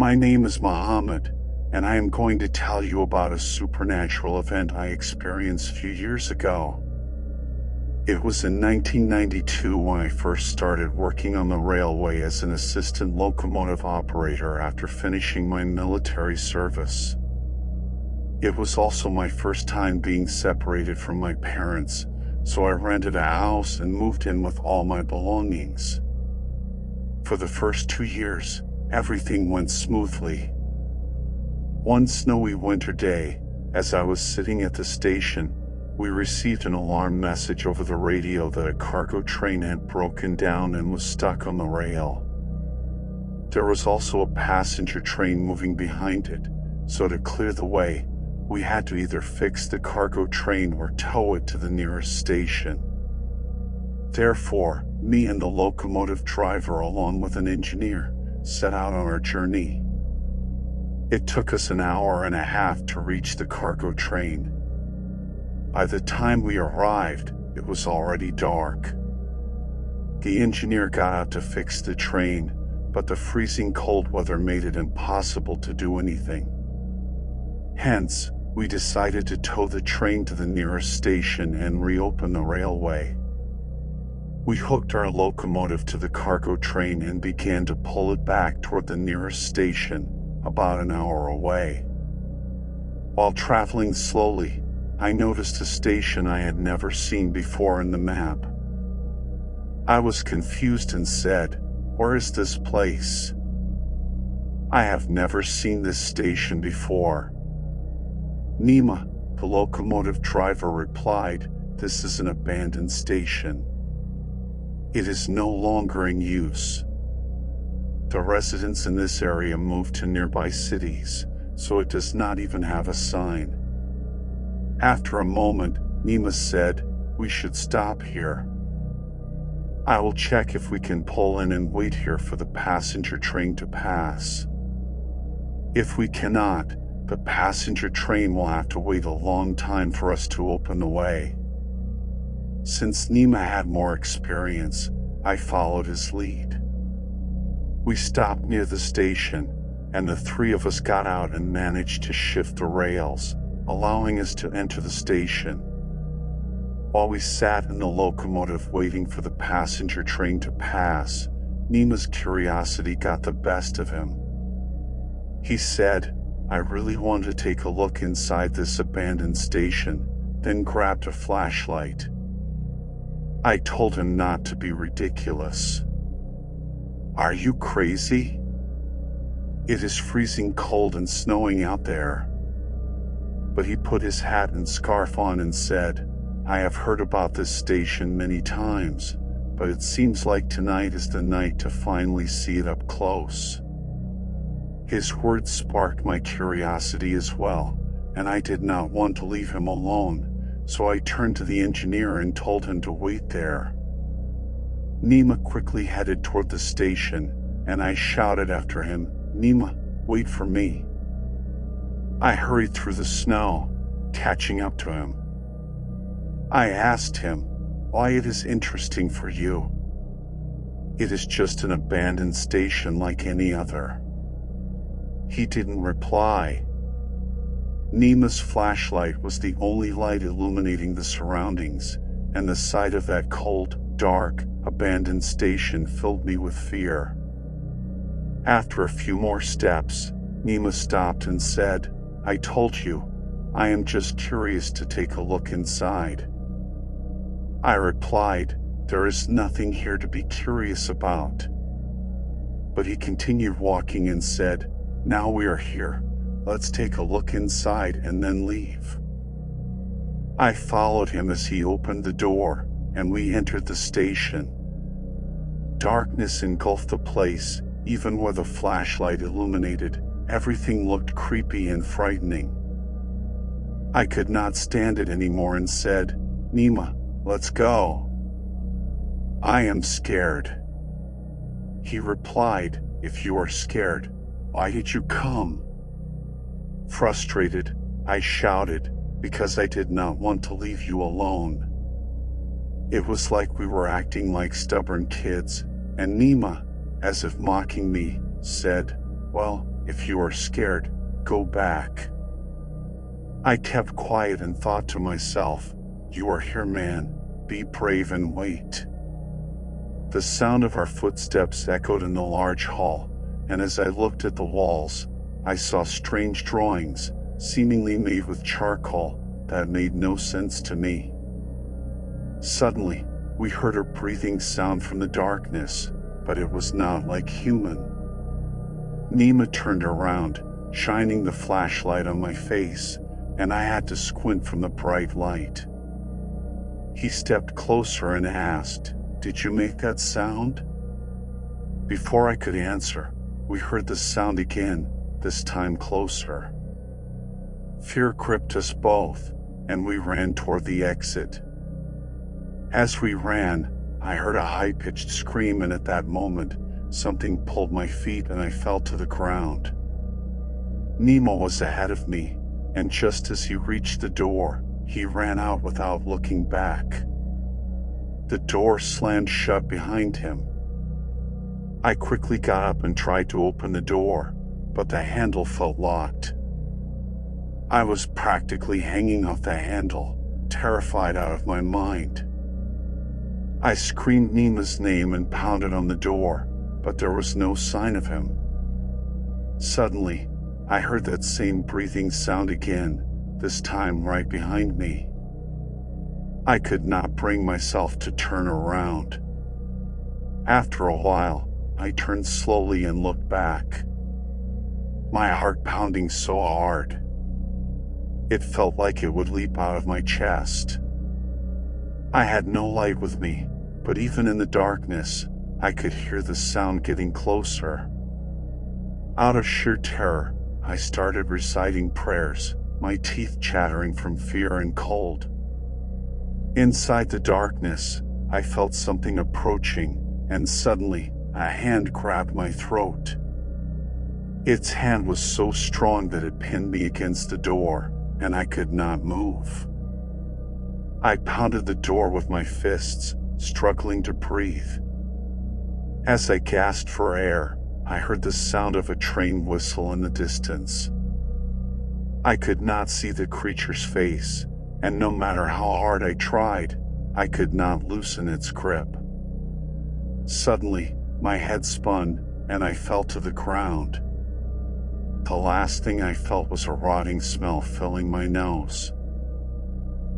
My name is Muhammad, and I am going to tell you about a supernatural event I experienced a few years ago. It was in 1992 when I first started working on the railway as an assistant locomotive operator after finishing my military service. It was also my first time being separated from my parents, so I rented a house and moved in with all my belongings. For the first 2 years, everything went smoothly. One snowy winter day, as I was sitting at the station, we received an alarm message over the radio that a cargo train had broken down and was stuck on the rail. There was also a passenger train moving behind it, so to clear the way, we had to either fix the cargo train or tow it to the nearest station. Therefore, me and the locomotive driver, along with an engineer, set out on our journey. It took us an hour and a half to reach the cargo train. By the time we arrived, it was already dark. The engineer got out to fix the train, but the freezing cold weather made it impossible to do anything. Hence, we decided to tow the train to the nearest station and reopen the railway. We hooked our locomotive to the cargo train and began to pull it back toward the nearest station, about an hour away. While traveling slowly, I noticed a station I had never seen before in the map. I was confused and said, "Where is this place? I have never seen this station before." Nima, the locomotive driver, replied, "This is an abandoned station. It is no longer in use. The residents in this area moved to nearby cities, so it does not even have a sign." After a moment, Nima said, "We should stop here. I will check if we can pull in and wait here for the passenger train to pass. If we cannot, the passenger train will have to wait a long time for us to open the way." Since Nima had more experience, I followed his lead. We stopped near the station, and the three of us got out and managed to shift the rails, allowing us to enter the station. While we sat in the locomotive waiting for the passenger train to pass, Nima's curiosity got the best of him. He said, "I really want to take a look inside this abandoned station," then grabbed a flashlight. I told him not to be ridiculous. "Are you crazy? It is freezing cold and snowing out there." But he put his hat and scarf on and said, "I have heard about this station many times, but it seems like tonight is the night to finally see it up close." His words sparked my curiosity as well, and I did not want to leave him alone, so I turned to the engineer and told him to wait there. Nima quickly headed toward the station, and I shouted after him, "Nima, wait for me." I hurried through the snow, catching up to him. I asked him, "Why it is interesting for you? It is just an abandoned station like any other." He didn't reply. Nima's flashlight was the only light illuminating the surroundings, and the sight of that cold, dark, abandoned station filled me with fear. After a few more steps, Nima stopped and said, "I told you, I am just curious to take a look inside." I replied, "There is nothing here to be curious about." But he continued walking and said, "Now we are here, let's take a look inside and then leave." I followed him as he opened the door, and we entered the station. Darkness engulfed the place, even where the flashlight illuminated. Everything looked creepy and frightening. I could not stand it anymore and said, "Nima, let's go. I am scared." He replied, "If you are scared, why did you come?" Frustrated, I shouted, "Because I did not want to leave you alone." It was like we were acting like stubborn kids, and Nima, as if mocking me, said, "Well, If you are scared, go back." I kept quiet and thought to myself, "You are here, man. Be brave and wait." The sound of our footsteps echoed in the large hall, and as I looked at the walls, I saw strange drawings, seemingly made with charcoal, that made no sense to me. Suddenly, we heard a breathing sound from the darkness, but it was not like human. Nima turned around, shining the flashlight on my face, and I had to squint from the bright light. He stepped closer and asked, "Did you make that sound?" Before I could answer, we heard the sound again, this time closer. Fear gripped us both, and we ran toward the exit. As we ran, I heard a high-pitched scream, and at that moment, something pulled my feet and I fell to the ground. Nemo was ahead of me, and just as he reached the door, he ran out without looking back. The door slammed shut behind him. I quickly got up and tried to open the door, but the handle felt locked. I was practically hanging off the handle, terrified out of my mind. I screamed Nima's name and pounded on the door, but there was no sign of him. Suddenly, I heard that same breathing sound again, this time right behind me. I could not bring myself to turn around. After a while, I turned slowly and looked back. My heart pounding so hard. It felt like it would leap out of my chest. I had no light with me, but even in the darkness, I could hear the sound getting closer. Out of sheer terror, I started reciting prayers, my teeth chattering from fear and cold. Inside the darkness, I felt something approaching, and suddenly, a hand grabbed my throat. Its hand was so strong that it pinned me against the door, and I could not move. I pounded the door with my fists, struggling to breathe. As I gasped for air, I heard the sound of a train whistle in the distance. I could not see the creature's face, and no matter how hard I tried, I could not loosen its grip. Suddenly, my head spun, and I fell to the ground. The last thing I felt was a rotting smell filling my nose.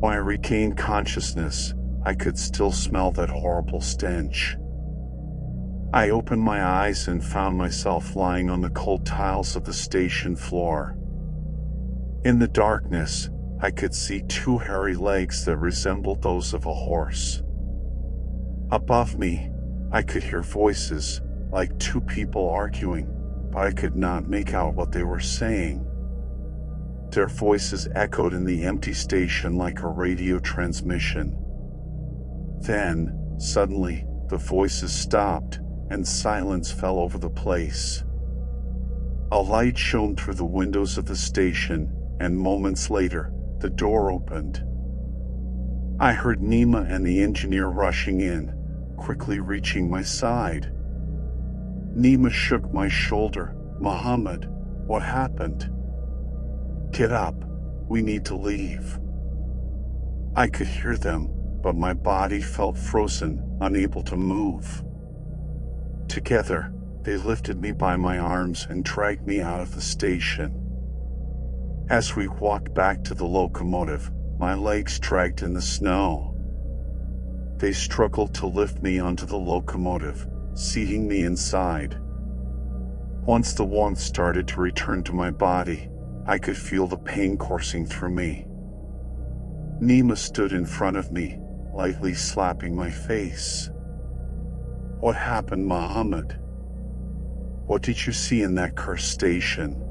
When I regained consciousness, I could still smell that horrible stench. I opened my eyes and found myself lying on the cold tiles of the station floor. In the darkness, I could see two hairy legs that resembled those of a horse. Above me, I could hear voices, like two people arguing, but I could not make out what they were saying. Their voices echoed in the empty station like a radio transmission. Then, suddenly, the voices stopped, and silence fell over the place. A light shone through the windows of the station, and moments later, the door opened. I heard Nima and the engineer rushing in, quickly reaching my side. Nima shook my shoulder. "Muhammad, what happened?" "Get up. We need to leave." I could hear them, but my body felt frozen, unable to move. Together, they lifted me by my arms and dragged me out of the station. As we walked back to the locomotive, my legs dragged in the snow. They struggled to lift me onto the locomotive, seating me inside. Once the warmth started to return to my body, I could feel the pain coursing through me. Nima stood in front of me, lightly slapping my face. "What happened, Muhammad? What did you see in that cursed station?"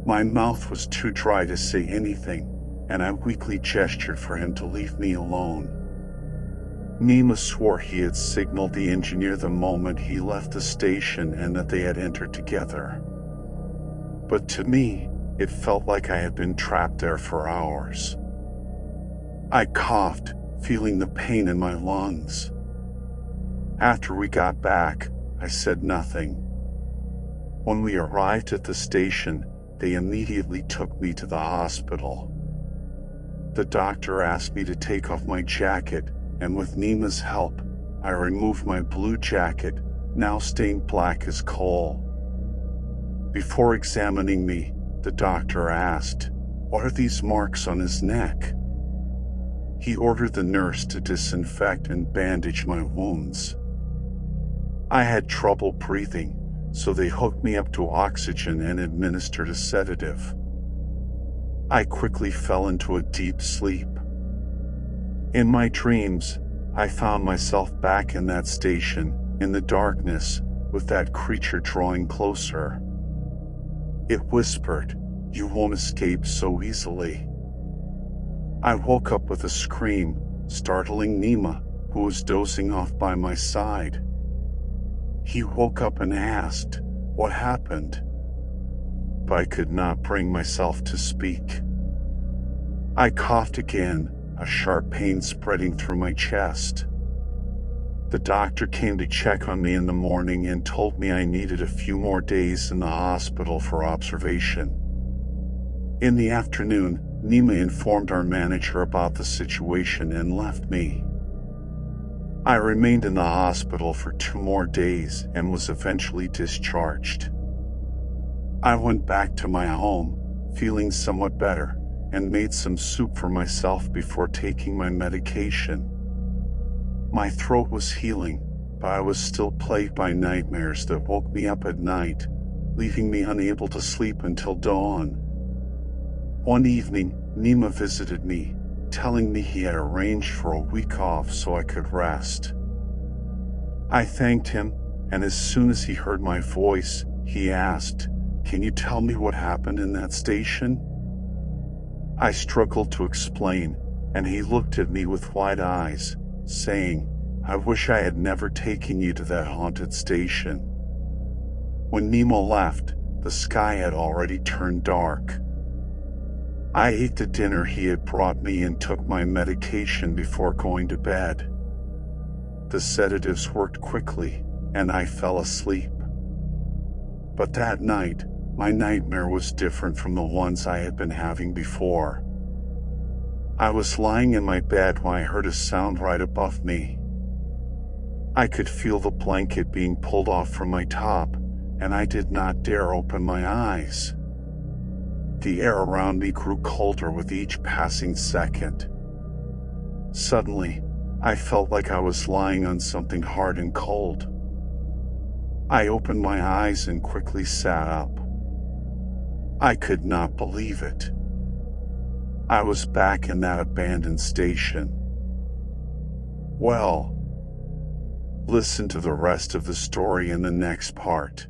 My mouth was too dry to say anything, and I weakly gestured for him to leave me alone. Nima swore he had signaled the engineer the moment he left the station and that they had entered together. But to me, it felt like I had been trapped there for hours. I coughed, feeling the pain in my lungs. After we got back, I said nothing. When we arrived at the station, they immediately took me to the hospital. The doctor asked me to take off my jacket, and with Nima's help, I removed my blue jacket, now stained black as coal. Before examining me, the doctor asked, "What are these marks on his neck?" He ordered the nurse to disinfect and bandage my wounds. I had trouble breathing, so they hooked me up to oxygen and administered a sedative. I quickly fell into a deep sleep. In my dreams, I found myself back in that station, in the darkness, with that creature drawing closer. It whispered, "You won't escape so easily." I woke up with a scream, startling Nima, who was dozing off by my side. He woke up and asked, "What happened?" But I could not bring myself to speak. I coughed again, a sharp pain spreading through my chest. The doctor came to check on me in the morning and told me I needed a few more days in the hospital for observation. In the afternoon, Nima informed our manager about the situation and left me. I remained in the hospital for 2 more days and was eventually discharged. I went back to my home, feeling somewhat better, and made some soup for myself before taking my medication. My throat was healing, but I was still plagued by nightmares that woke me up at night, leaving me unable to sleep until dawn. One evening, Nima visited me, telling me he had arranged for a week off so I could rest. I thanked him, and as soon as he heard my voice, he asked, "Can you tell me what happened in that station?" I struggled to explain, and he looked at me with wide eyes, saying, "I wish I had never taken you to that haunted station." When Nemo left, the sky had already turned dark. I ate the dinner he had brought me and took my medication before going to bed. The sedatives worked quickly, and I fell asleep. But that night, my nightmare was different from the ones I had been having before. I was lying in my bed when I heard a sound right above me. I could feel the blanket being pulled off from my top, and I did not dare open my eyes. The air around me grew colder with each passing second. Suddenly, I felt like I was lying on something hard and cold. I opened my eyes and quickly sat up. I could not believe it. I was back in that abandoned station. Well, listen to the rest of the story in the next part.